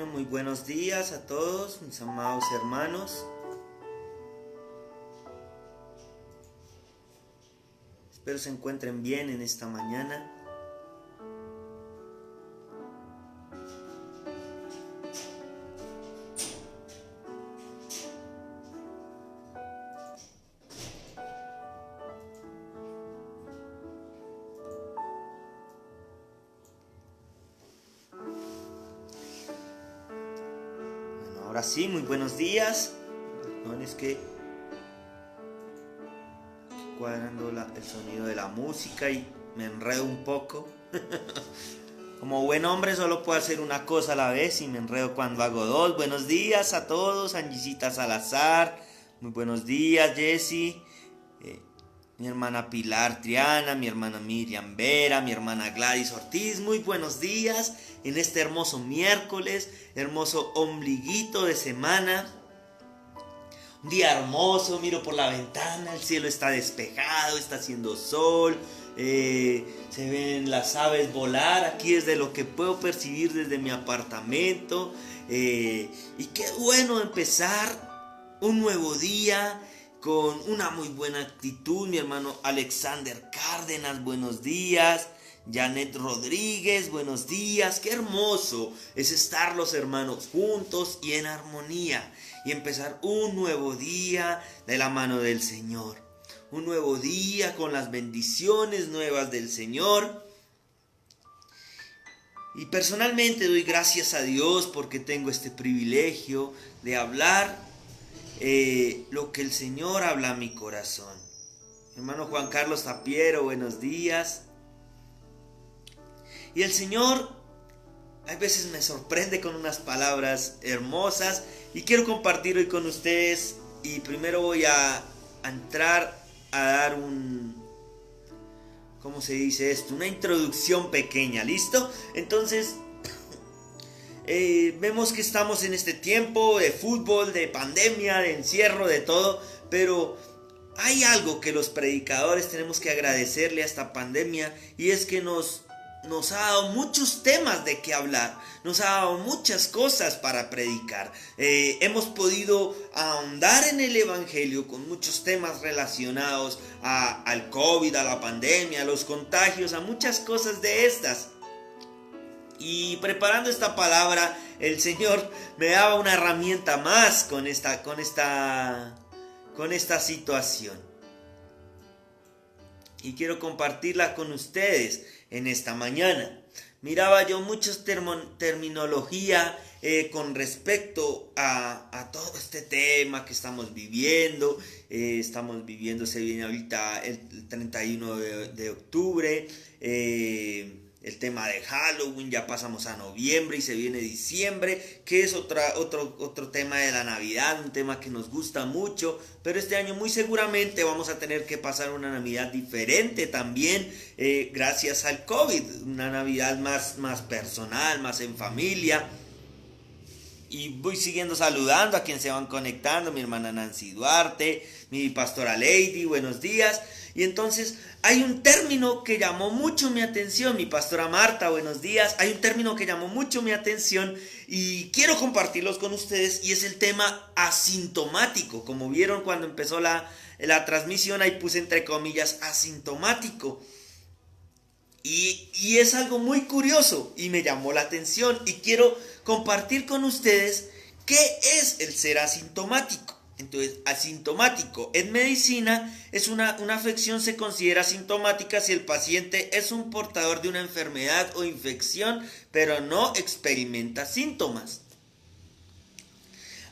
Bueno, muy buenos días a todos, mis amados hermanos. Espero se encuentren bien en esta mañana. Ahora sí, muy buenos días. Perdón, es que cuadrando el sonido de la música y me enredo un poco. Como buen hombre solo puedo hacer una cosa a la vez y me enredo cuando hago dos. Buenos días a todos, Angisita Salazar. Muy buenos días, Jessy. Mi hermana Pilar Triana, mi hermana Miriam Vera, mi hermana Gladys Ortiz. Muy buenos días en este hermoso miércoles, hermoso ombliguito de semana. Un día hermoso, miro por la ventana, el cielo está despejado, está haciendo sol, se ven las aves volar aquí desde lo que puedo percibir desde mi apartamento. Y qué bueno empezar un nuevo día con una muy buena actitud. Mi hermano Alexander Cárdenas, buenos días. Janet Rodríguez, buenos días. Qué hermoso es estar los hermanos juntos y en armonía y empezar un nuevo día de la mano del Señor. Un nuevo día con las bendiciones nuevas del Señor. Y personalmente doy gracias a Dios porque tengo este privilegio de hablar lo que el Señor habla a mi corazón. Hermano Juan Carlos Tapiero, buenos días. Y el Señor a veces me sorprende con unas palabras hermosas y quiero compartir hoy con ustedes. Y primero voy a entrar a dar ¿cómo se dice esto? Una introducción pequeña, ¿listo? Entonces, vemos que estamos en este tiempo de fútbol, de pandemia, de encierro, de todo, pero hay algo que los predicadores tenemos que agradecerle a esta pandemia, y es que nos ha dado muchos temas de qué hablar, nos ha dado muchas cosas para predicar. Hemos podido ahondar en el evangelio con muchos temas relacionados al COVID, a la pandemia, a los contagios, a muchas cosas de estas. Y preparando esta palabra, el Señor me daba una herramienta más con esta situación. Y quiero compartirla con ustedes en esta mañana. Miraba yo muchas terminología con respecto a todo este tema que estamos viviendo. Se viene ahorita el 31 de octubre. El tema de Halloween, ya pasamos a noviembre y se viene diciembre, que es otro tema de la Navidad, un tema que nos gusta mucho, pero este año muy seguramente vamos a tener que pasar una Navidad diferente también, gracias al COVID, una Navidad más personal, más en familia. Y voy siguiendo saludando a quienes se van conectando, mi hermana Nancy Duarte, mi pastora Lady, buenos días. Y entonces hay un término que llamó mucho mi atención, mi pastora Marta, buenos días. Hay un término que llamó mucho mi atención y quiero compartirlos con ustedes, y es el tema asintomático. Como vieron cuando empezó la transmisión, ahí puse entre comillas asintomático. Y es algo muy curioso y me llamó la atención y quiero compartir con ustedes qué es el ser asintomático. Entonces, asintomático en medicina es una afección, se considera asintomática si el paciente es un portador de una enfermedad o infección, pero no experimenta síntomas.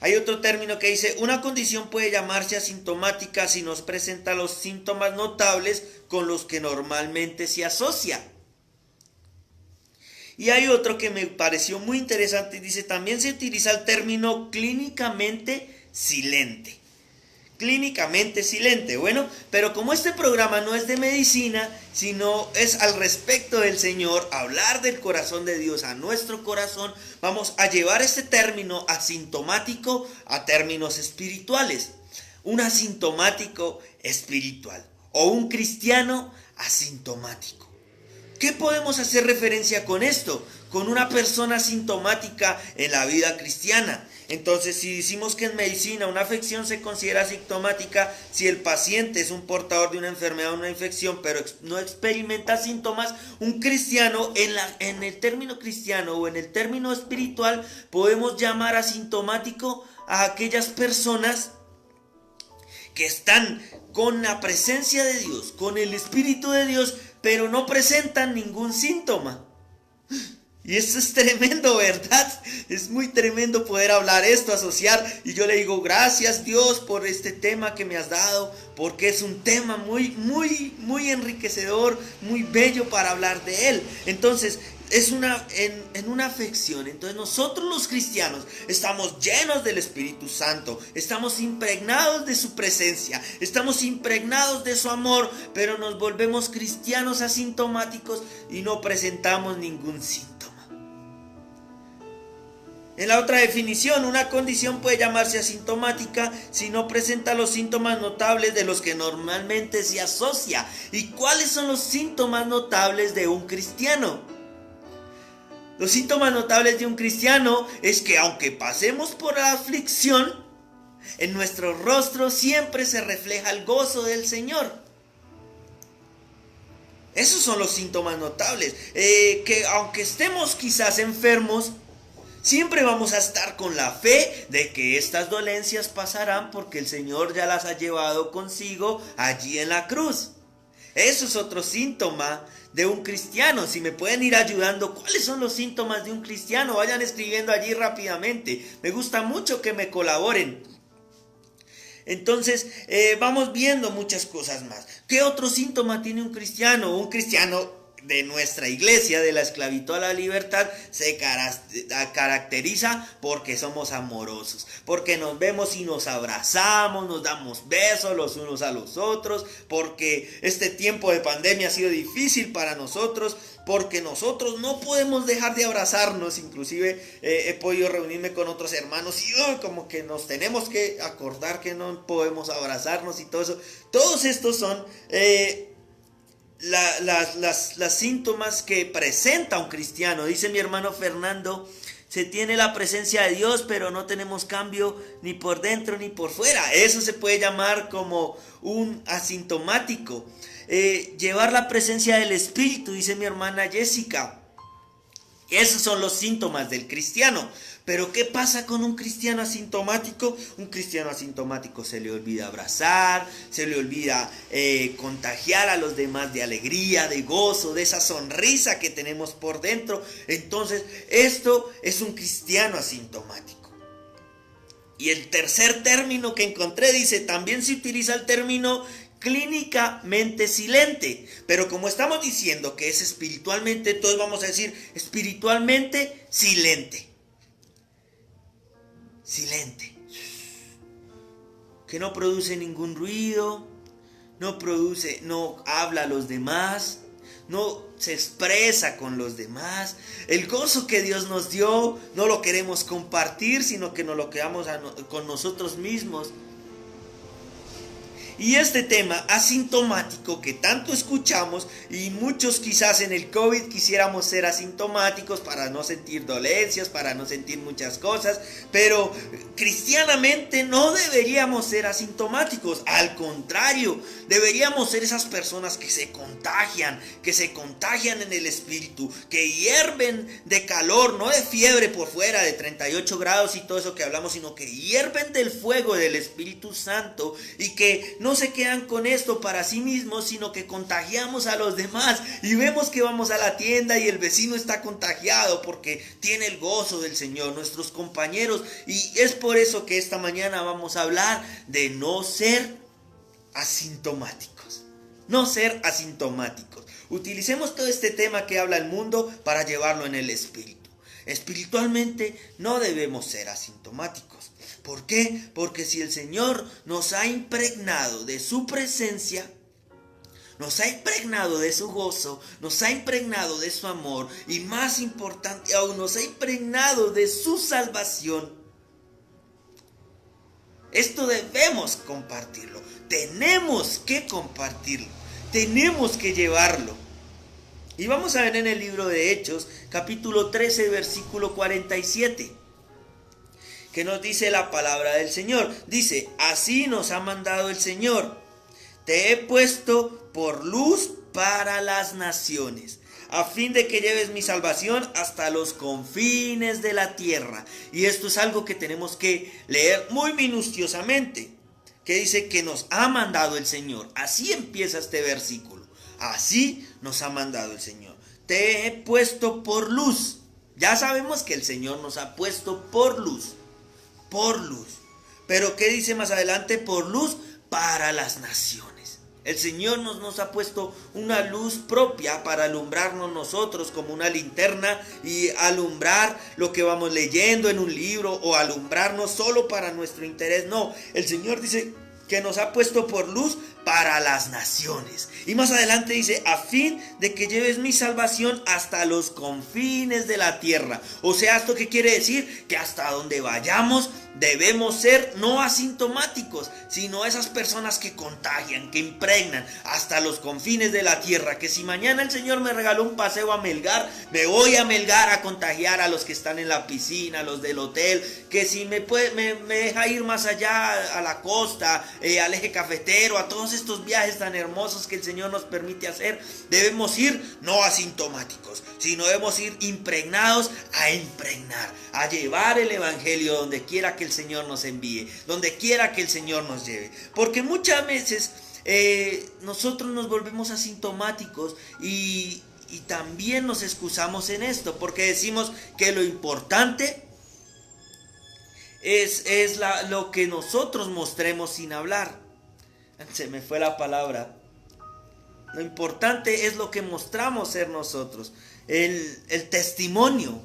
Hay otro término que dice: una condición puede llamarse asintomática si no presenta los síntomas notables con los que normalmente se asocia. Y hay otro que me pareció muy interesante, dice: también se utiliza el término clínicamente silente. Clínicamente silente. Bueno, pero como este programa no es de medicina, sino es al respecto del Señor, hablar del corazón de Dios a nuestro corazón, vamos a llevar este término asintomático a términos espirituales. Un asintomático espiritual o un cristiano asintomático. ¿Qué podemos hacer referencia con esto? con una persona asintomática en la vida cristiana. Entonces, si decimos que en medicina una afección se considera asintomática si el paciente es un portador de una enfermedad o una infección, pero no experimenta síntomas, un cristiano, en el término cristiano o en el término espiritual, podemos llamar asintomático a aquellas personas que están con la presencia de Dios, con el Espíritu de Dios, pero no presentan ningún síntoma. Y eso es tremendo, ¿verdad? Es muy tremendo poder hablar esto, asociar. Y yo le digo, gracias Dios por este tema que me has dado, porque es un tema muy, muy, muy enriquecedor, muy bello para hablar de él. Entonces, es en una afección. Entonces nosotros los cristianos estamos llenos del Espíritu Santo, estamos impregnados de su presencia, estamos impregnados de su amor, pero nos volvemos cristianos asintomáticos y no presentamos ningún síntoma. En la otra definición, una condición puede llamarse asintomática si no presenta los síntomas notables de los que normalmente se asocia. ¿Y cuáles son los síntomas notables de un cristiano? Los síntomas notables de un cristiano es que aunque pasemos por la aflicción, en nuestro rostro siempre se refleja el gozo del Señor. Esos son los síntomas notables. Que aunque estemos quizás enfermos, siempre vamos a estar con la fe de que estas dolencias pasarán porque el Señor ya las ha llevado consigo allí en la cruz. Eso es otro síntoma de un cristiano. Si me pueden ir ayudando, ¿cuáles son los síntomas de un cristiano? Vayan escribiendo allí rápidamente. Me gusta mucho que me colaboren. Entonces, vamos viendo muchas cosas más. ¿Qué otro síntoma tiene un cristiano? Un cristiano de nuestra iglesia, de la esclavitud a la libertad, se caracteriza porque somos amorosos, porque nos vemos y nos abrazamos, nos damos besos los unos a los otros, porque este tiempo de pandemia ha sido difícil para nosotros, porque nosotros no podemos dejar de abrazarnos. Inclusive he podido reunirme con otros hermanos y como que nos tenemos que acordar que no podemos abrazarnos y todo eso. Todos estos son las síntomas que presenta un cristiano. Dice mi hermano Fernando, se tiene la presencia de Dios, pero no tenemos cambio ni por dentro ni por fuera. Eso se puede llamar como un asintomático. Llevar la presencia del Espíritu, dice mi hermana Jessica. Esos son los síntomas del cristiano. Pero ¿qué pasa con un cristiano asintomático? Un cristiano asintomático se le olvida abrazar, se le olvida contagiar a los demás de alegría, de gozo, de esa sonrisa que tenemos por dentro. Entonces, esto es un cristiano asintomático. Y el tercer término que encontré dice, también se utiliza el término clínicamente silente, pero como estamos diciendo que es espiritualmente, entonces vamos a decir espiritualmente silente. Silente, que no produce ningún ruido, no habla a los demás, no se expresa con los demás. El gozo que Dios nos dio no lo queremos compartir, sino que nos lo quedamos con nosotros mismos. Y este tema asintomático que tanto escuchamos, y muchos quizás en el COVID quisiéramos ser asintomáticos para no sentir dolencias, para no sentir muchas cosas, pero cristianamente no deberíamos ser asintomáticos. Al contrario, deberíamos ser esas personas que se contagian en el espíritu, que hierven de calor, no de fiebre por fuera de 38 grados y todo eso que hablamos, sino que hierven del fuego del Espíritu Santo, y que no se quedan con esto para sí mismos, sino que contagiamos a los demás. Y vemos que vamos a la tienda y el vecino está contagiado porque tiene el gozo del Señor, nuestros compañeros. Y es por eso que esta mañana vamos a hablar de no ser asintomáticos. No ser asintomáticos. Utilicemos todo este tema que habla el mundo para llevarlo en el espíritu. Espiritualmente no debemos ser asintomáticos. ¿Por qué? Porque si el Señor nos ha impregnado de su presencia, nos ha impregnado de su gozo, nos ha impregnado de su amor, y más importante aún, nos ha impregnado de su salvación, esto debemos compartirlo. Tenemos que compartirlo, tenemos que llevarlo. Y vamos a ver en el libro de Hechos, capítulo 13, versículo 47, que nos dice la palabra del Señor. Dice: así nos ha mandado el Señor, te he puesto por luz para las naciones, a fin de que lleves mi salvación hasta los confines de la tierra. Y esto es algo que tenemos que leer muy minuciosamente, que dice que nos ha mandado el Señor. Así empieza este versículo. Así nos ha mandado el Señor. Te he puesto por luz. Ya sabemos que el Señor nos ha puesto por luz. Por luz. Pero ¿qué dice más adelante? Por luz para las naciones. El Señor nos ha puesto una luz propia para alumbrarnos nosotros como una linterna y alumbrar lo que vamos leyendo en un libro o alumbrarnos solo para nuestro interés. No, el Señor dice que nos ha puesto por luz para las naciones. Y más adelante dice: a fin de que lleves mi salvación hasta los confines de la tierra. O sea, ¿esto qué quiere decir? Que hasta donde vayamos debemos ser no asintomáticos, sino esas personas que contagian, que impregnan hasta los confines de la tierra. Que si mañana el Señor me regaló un paseo a Melgar, me voy a Melgar a contagiar a los que están en la piscina, a los del hotel. Que si me deja ir más allá a la costa, al eje cafetero, a todos estos viajes tan hermosos que el Señor nos permite hacer, debemos ir no asintomáticos, sino debemos ir impregnados a impregnar, a llevar el evangelio donde quiera que el Señor nos envíe, donde quiera que el Señor nos lleve. Porque muchas veces nosotros nos volvemos asintomáticos y también nos excusamos en esto, porque decimos que lo importante es lo que nosotros mostremos sin hablar. Se me fue la palabra. Lo importante es lo que mostramos ser nosotros. El testimonio.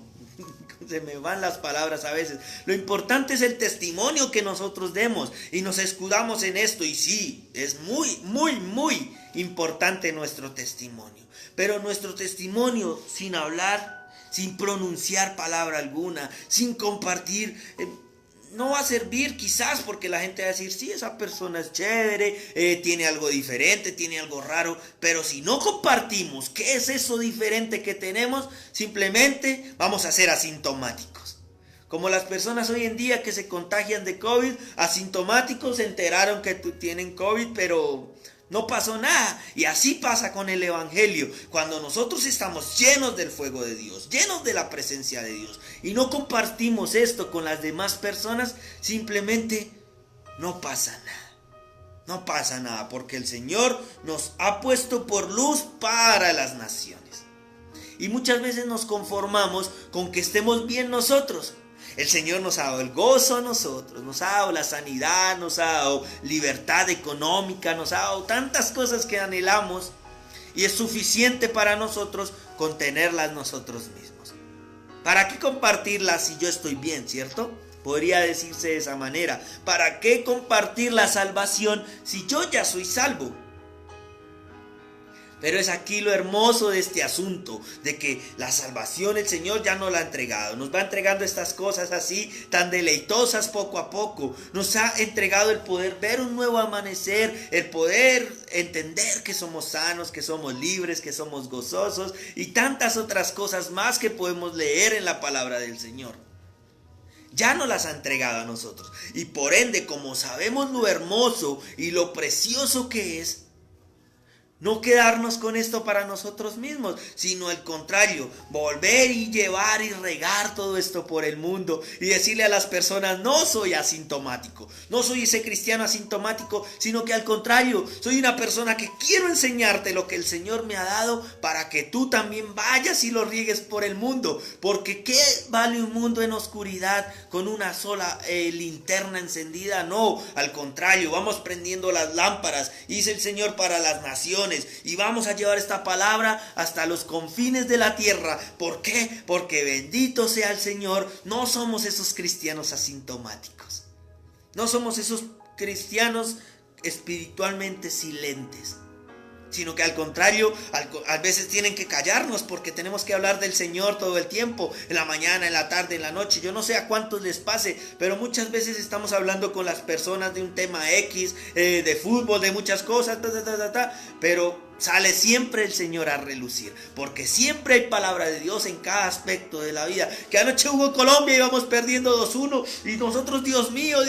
Se me van las palabras a veces. Lo importante es el testimonio que nosotros demos. Y nos escudamos en esto. Y sí, es muy, muy, muy importante nuestro testimonio. Pero nuestro testimonio sin hablar, sin pronunciar palabra alguna, sin compartir, no va a servir quizás, porque la gente va a decir: sí, esa persona es chévere, tiene algo diferente, tiene algo raro. Pero si no compartimos qué es eso diferente que tenemos, simplemente vamos a ser asintomáticos. Como las personas hoy en día que se contagian de COVID, asintomáticos, se enteraron que tienen COVID, pero no pasó nada. Y así pasa con el evangelio. Cuando nosotros estamos llenos del fuego de Dios, llenos de la presencia de Dios, y no compartimos esto con las demás personas, simplemente no pasa nada. No pasa nada, porque el Señor nos ha puesto por luz para las naciones. Y muchas veces nos conformamos con que estemos bien nosotros. El Señor nos ha dado el gozo a nosotros, nos ha dado la sanidad, nos ha dado libertad económica, nos ha dado tantas cosas que anhelamos, y es suficiente para nosotros con tenerlas nosotros mismos. ¿Para qué compartirlas si yo estoy bien, cierto? Podría decirse de esa manera. ¿Para qué compartir la salvación si yo ya soy salvo? Pero es aquí lo hermoso de este asunto, de que la salvación el Señor ya nos la ha entregado. Nos va entregando estas cosas así, tan deleitosas poco a poco. Nos ha entregado el poder ver un nuevo amanecer, el poder entender que somos sanos, que somos libres, que somos gozosos, y tantas otras cosas más que podemos leer en la palabra del Señor. Ya nos las ha entregado a nosotros. Y por ende, como sabemos lo hermoso y lo precioso que es, no quedarnos con esto para nosotros mismos, sino al contrario, volver y llevar y regar todo esto por el mundo y decirle a las personas: no soy asintomático, no soy ese cristiano asintomático, sino que al contrario, soy una persona que quiero enseñarte lo que el Señor me ha dado para que tú también vayas y lo riegues por el mundo. Porque ¿qué vale un mundo en oscuridad con una sola linterna encendida? No, al contrario, vamos prendiendo las lámparas, dice el Señor, para las naciones. Y vamos a llevar esta palabra hasta los confines de la tierra. ¿Por qué? Porque bendito sea el Señor, no somos esos cristianos asintomáticos. No somos esos cristianos espiritualmente silentes, sino que al contrario, a veces tienen que callarnos porque tenemos que hablar del Señor todo el tiempo, en la mañana, en la tarde, en la noche. Yo no sé a cuántos les pase, pero muchas veces estamos hablando con las personas de un tema X, de fútbol, de muchas cosas, pero sale siempre el Señor a relucir, porque siempre hay palabra de Dios en cada aspecto de la vida. Que anoche hubo Colombia y íbamos perdiendo 2-1 y nosotros, Dios mío,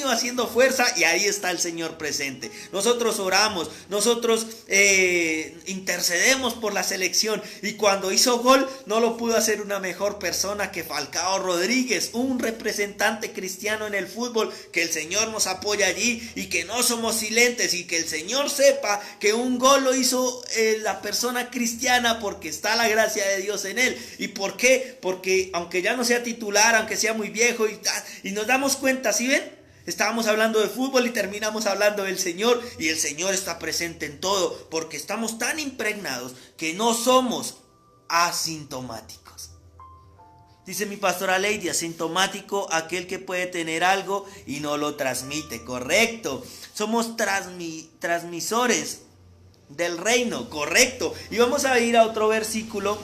haciendo fuerza, y ahí está el Señor presente. Nosotros oramos, nosotros intercedemos por la selección, y cuando hizo gol no lo pudo hacer una mejor persona que Falcao Rodríguez, un representante cristiano en el fútbol. Que el Señor nos apoya allí y que no somos silentes, y que el Señor sepa que un gol lo hizo la persona cristiana porque está la gracia de Dios en él. ¿Y por qué? Porque aunque ya no sea titular, aunque sea muy viejo, y nos damos cuenta, ¿sí ven? Estábamos hablando de fútbol y terminamos hablando del Señor, y el Señor está presente en todo, porque estamos tan impregnados que no somos asintomáticos. Dice mi pastora Lady, asintomático aquel que puede tener algo y no lo transmite. Correcto. Somos transmisores del reino, correcto. Y vamos a ir a otro versículo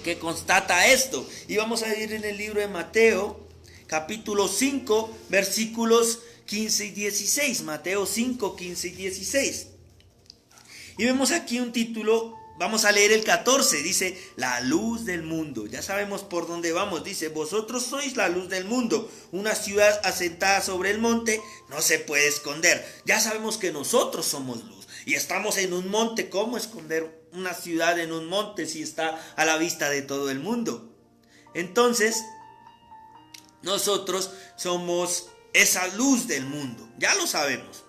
que constata esto. Y vamos a ir en el libro de Mateo, capítulo 5, versículos 15 y 16. Mateo 5, 15 y 16. Y vemos aquí un título. Vamos a leer el 14, dice, la luz del mundo. Ya sabemos por dónde vamos, dice, vosotros sois la luz del mundo. Una ciudad asentada sobre el monte no se puede esconder. Ya sabemos que nosotros somos luz y estamos en un monte. ¿Cómo esconder una ciudad en un monte si está a la vista de todo el mundo? Entonces, nosotros somos esa luz del mundo, ya lo sabemos.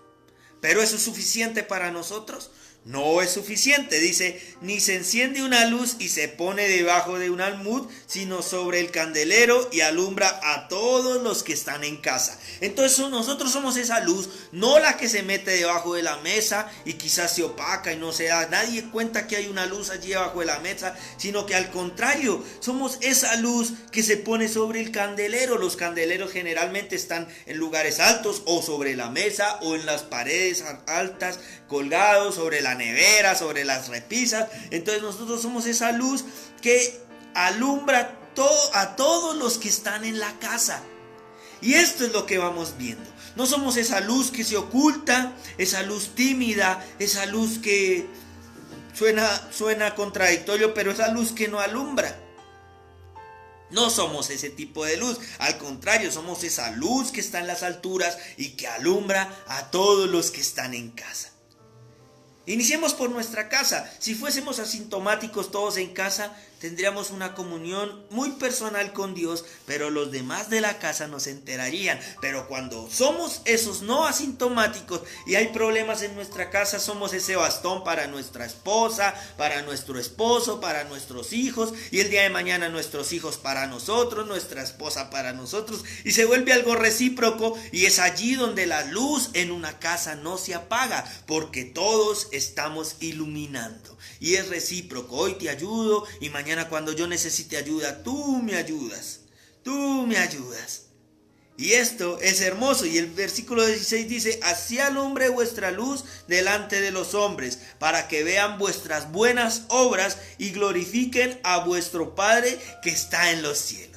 ¿Pero eso es suficiente para nosotros? No es suficiente, dice, ni se enciende una luz y se pone debajo de un almud, sino sobre el candelero y alumbra a todos los que están en casa. Entonces nosotros somos esa luz, no la que se mete debajo de la mesa y quizás se opaca y no se da nadie cuenta que hay una luz allí debajo de la mesa, sino que al contrario, somos esa luz que se pone sobre el candelero. Los candeleros generalmente están en lugares altos o sobre la mesa o en las paredes altas, colgados sobre la nevera, sobre las repisas. Entonces nosotros somos esa luz que alumbra a todos los que están en la casa. Y esto es lo que vamos viendo. No somos esa luz que se oculta, esa luz tímida, esa luz que suena contradictorio, pero esa luz que no alumbra. No somos ese tipo de luz, al contrario, somos esa luz que está en las alturas y que alumbra a todos los que están en casa. Iniciemos por nuestra casa. Si fuésemos asintomáticos todos en casa, tendríamos una comunión muy personal con Dios, pero los demás de la casa no se enterarían. Pero cuando somos esos no asintomáticos y hay problemas en nuestra casa, somos ese bastón para nuestra esposa, para nuestro esposo, para nuestros hijos, y el día de mañana nuestros hijos para nosotros, nuestra esposa para nosotros, y se vuelve algo recíproco. Y es allí donde la luz en una casa no se apaga, porque todos estamos iluminando, y es recíproco. Hoy te ayudo y mañana cuando yo necesite ayuda, tú me ayudas. Y esto es hermoso. Y el versículo 16 dice, así alumbre vuestra luz delante de los hombres, para que vean vuestras buenas obras y glorifiquen a vuestro Padre que está en los cielos.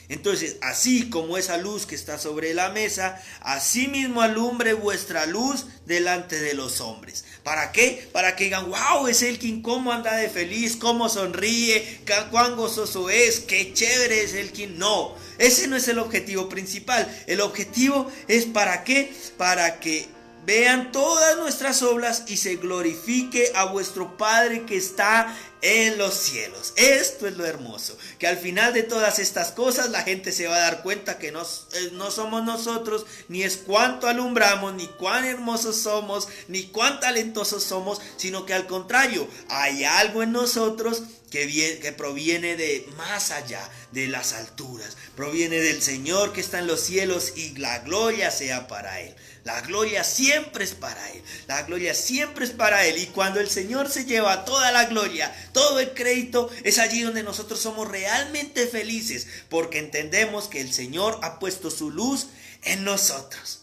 Entonces, así como esa luz que está sobre la mesa, así mismo alumbre vuestra luz delante de los hombres. ¿Para qué? Para que digan, wow, es Elkin, cómo anda de feliz, cómo sonríe, cuán gozoso es, qué chévere es Elkin. No, ese no es el objetivo principal. El objetivo es ¿para qué? Para que vean todas nuestras obras y se glorifique a vuestro Padre que está en los cielos. Esto es lo hermoso, que al final de todas estas cosas la gente se va a dar cuenta que no somos nosotros, ni es cuánto alumbramos, ni cuán hermosos somos, ni cuán talentosos somos, sino que al contrario, hay algo en nosotros que proviene de más allá, de las alturas, proviene del Señor que está en los cielos, y la gloria sea para Él. La gloria siempre es para Él. La gloria siempre es para Él. Y cuando el Señor se lleva toda la gloria, todo el crédito, es allí donde nosotros somos realmente felices, porque entendemos que el Señor ha puesto su luz en nosotros.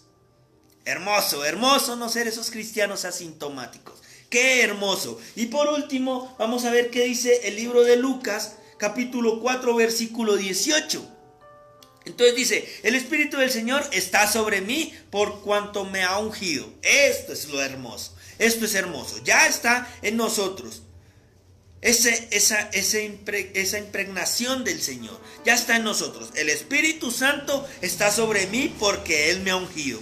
Hermoso, hermoso no ser esos cristianos asintomáticos. ¡Qué hermoso! Y por último, vamos a ver qué dice el libro de Lucas, capítulo 4, versículo 18. Entonces dice, el Espíritu del Señor está sobre mí por cuanto me ha ungido. Esto es lo hermoso. Esto es hermoso. Ya está en nosotros. Esa impregnación del Señor ya está en nosotros. El Espíritu Santo está sobre mí porque Él me ha ungido.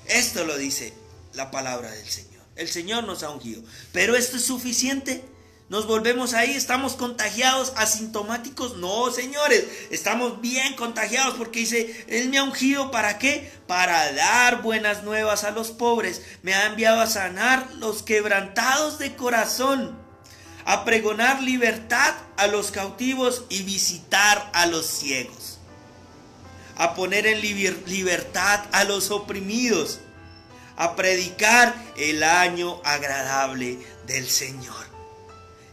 Esto lo dice la palabra del Señor. El Señor nos ha ungido. Pero esto es suficiente. Nos volvemos ahí, estamos contagiados, asintomáticos. No, señores, estamos bien contagiados porque dice, Él me ha ungido, ¿para qué? Para dar buenas nuevas a los pobres. Me ha enviado a sanar los quebrantados de corazón, a pregonar libertad a los cautivos y visitar a los ciegos, a poner en libertad a los oprimidos, a predicar el año agradable del Señor.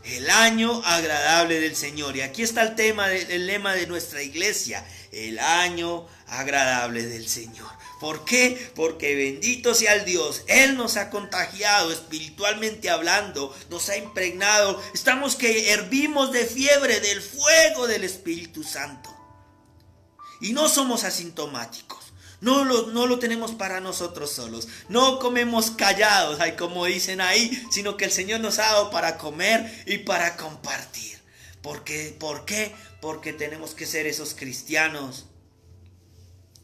El año agradable del Señor. Y aquí está el lema de nuestra iglesia. El año agradable del Señor. ¿Por qué? Porque bendito sea el Dios. Él nos ha contagiado espiritualmente hablando. Nos ha impregnado. Estamos que hervimos de fiebre del fuego del Espíritu Santo. Y no somos asintomáticos. No lo tenemos para nosotros solos. No comemos callados, como dicen ahí, sino que el Señor nos ha dado para comer y para compartir. ¿Por qué? Porque tenemos que ser esos cristianos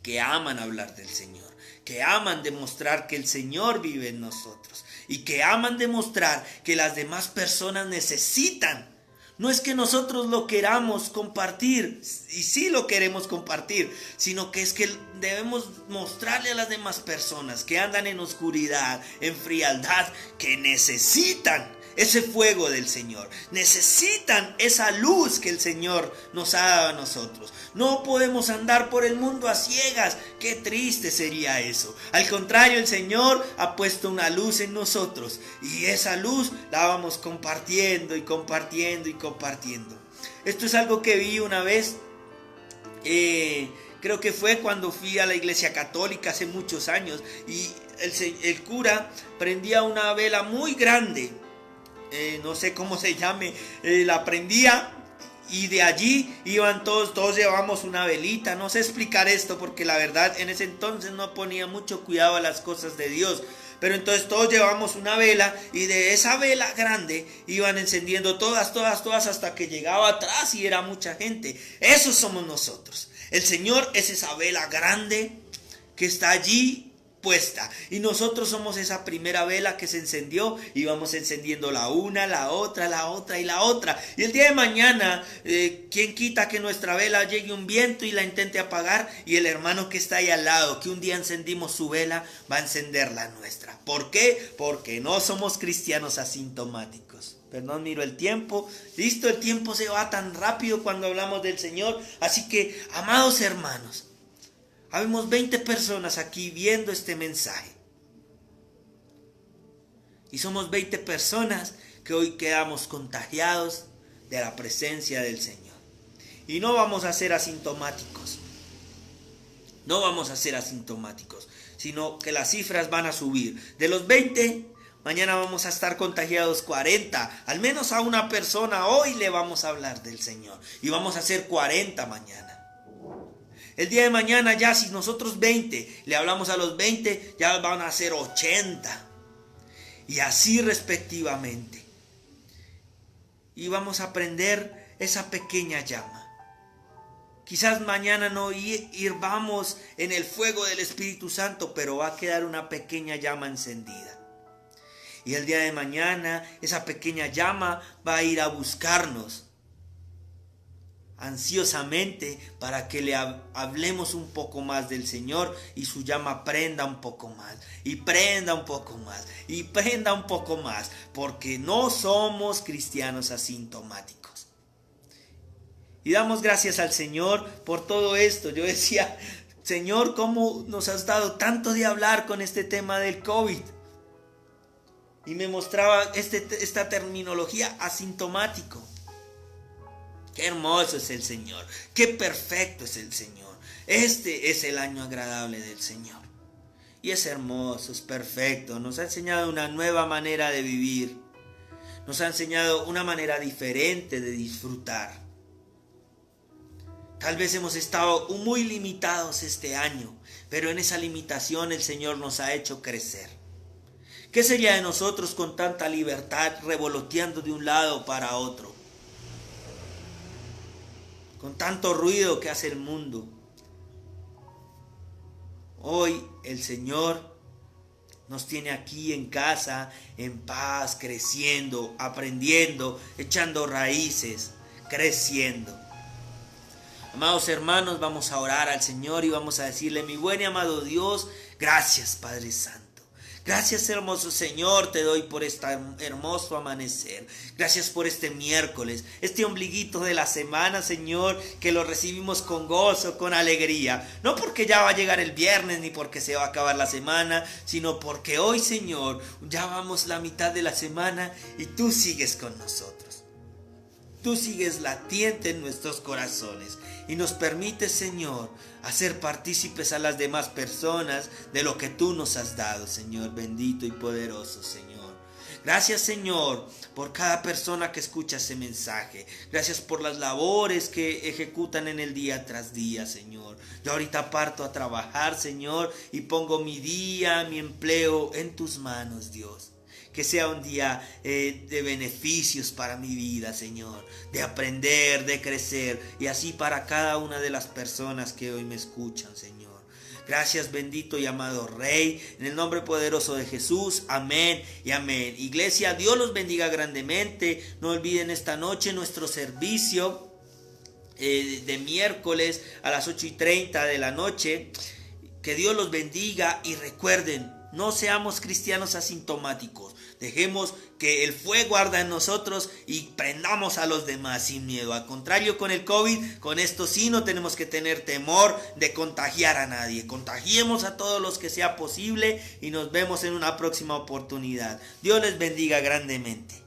que aman hablar del Señor, que aman demostrar que el Señor vive en nosotros y que aman demostrar que las demás personas necesitan. No es que nosotros lo queramos compartir, y sí lo queremos compartir, sino que es que debemos mostrarle a las demás personas que andan en oscuridad, en frialdad, que necesitan ese fuego del Señor, necesitan esa luz que el Señor nos ha dado a nosotros. No podemos andar por el mundo a ciegas. Qué triste sería eso. Al contrario, el Señor ha puesto una luz en nosotros y esa luz la vamos compartiendo y compartiendo y compartiendo. Esto es algo que vi una vez, creo que fue cuando fui a la iglesia católica hace muchos años, y el cura prendía una vela muy grande, no sé cómo se llame, la prendía. Y de allí iban todos llevábamos una velita. No sé explicar esto porque la verdad en ese entonces no ponía mucho cuidado a las cosas de Dios. Pero entonces todos llevamos una vela y de esa vela grande iban encendiendo todas hasta que llegaba atrás y era mucha gente. Esos somos nosotros. El Señor es esa vela grande que está allí puesta y nosotros somos esa primera vela que se encendió y vamos encendiendo la una, la otra y la otra, y el día de mañana quién quita que nuestra vela llegue un viento y la intente apagar, y el hermano que está ahí al lado, que un día encendimos su vela, va a encender la nuestra. ¿Por qué? Porque no somos cristianos asintomáticos. Perdón, miro el tiempo. Listo, el tiempo se va tan rápido cuando hablamos del Señor. Así que, amados hermanos, habemos 20 personas aquí viendo este mensaje. Y somos 20 personas que hoy quedamos contagiados de la presencia del Señor. Y no vamos a ser asintomáticos. No vamos a ser asintomáticos, sino que las cifras van a subir. De los 20, mañana vamos a estar contagiados 40. Al menos a una persona hoy le vamos a hablar del Señor. Y vamos a hacer 40 mañana. El día de mañana ya si nosotros 20 le hablamos a los 20, ya van a ser 80. Y así respectivamente. Y vamos a prender esa pequeña llama. Quizás mañana no hirvamos en el fuego del Espíritu Santo, pero va a quedar una pequeña llama encendida. Y el día de mañana esa pequeña llama va a ir a buscarnos ansiosamente para que le hablemos un poco más del Señor y su llama prenda un poco más y prenda un poco más y prenda un poco más, porque no somos cristianos asintomáticos. Y damos gracias al Señor por todo esto. Yo decía, Señor, ¿cómo nos has dado tanto de hablar con este tema del COVID? Y me mostraba esta terminología asintomático. Qué hermoso es el Señor, qué perfecto es el Señor. Este es el año agradable del Señor. Y es hermoso, es perfecto. Nos ha enseñado una nueva manera de vivir. Nos ha enseñado una manera diferente de disfrutar. Tal vez hemos estado muy limitados este año, pero en esa limitación el Señor nos ha hecho crecer. ¿Qué sería de nosotros con tanta libertad revoloteando de un lado para otro? Con tanto ruido que hace el mundo. Hoy el Señor nos tiene aquí en casa, en paz, creciendo, aprendiendo, echando raíces, creciendo. Amados hermanos, vamos a orar al Señor y vamos a decirle: mi buen y amado Dios, gracias Padre Santo. Gracias, hermoso Señor, te doy por este hermoso amanecer. Gracias por este miércoles, este ombliguito de la semana, Señor, que lo recibimos con gozo, con alegría. No porque ya va a llegar el viernes ni porque se va a acabar la semana, sino porque hoy, Señor, ya vamos la mitad de la semana y tú sigues con nosotros. Tú sigues latiente en nuestros corazones y nos permites, Señor, hacer partícipes a las demás personas de lo que tú nos has dado, Señor, bendito y poderoso, Señor. Gracias, Señor, por cada persona que escucha ese mensaje. Gracias por las labores que ejecutan en el día tras día, Señor. Yo ahorita parto a trabajar, Señor, y pongo mi día, mi empleo en tus manos, Dios. Que sea un día de beneficios para mi vida, Señor. De aprender, de crecer. Y así para cada una de las personas que hoy me escuchan, Señor. Gracias, bendito y amado Rey. En el nombre poderoso de Jesús. Amén y amén. Iglesia, Dios los bendiga grandemente. No olviden esta noche nuestro servicio de miércoles a las 8:30 de la noche. Que Dios los bendiga y recuerden, no seamos cristianos asintomáticos. Dejemos que el fuego arda en nosotros y prendamos a los demás sin miedo. Al contrario, con el COVID, con esto sí no tenemos que tener temor de contagiar a nadie. Contagiemos a todos los que sea posible y nos vemos en una próxima oportunidad. Dios les bendiga grandemente.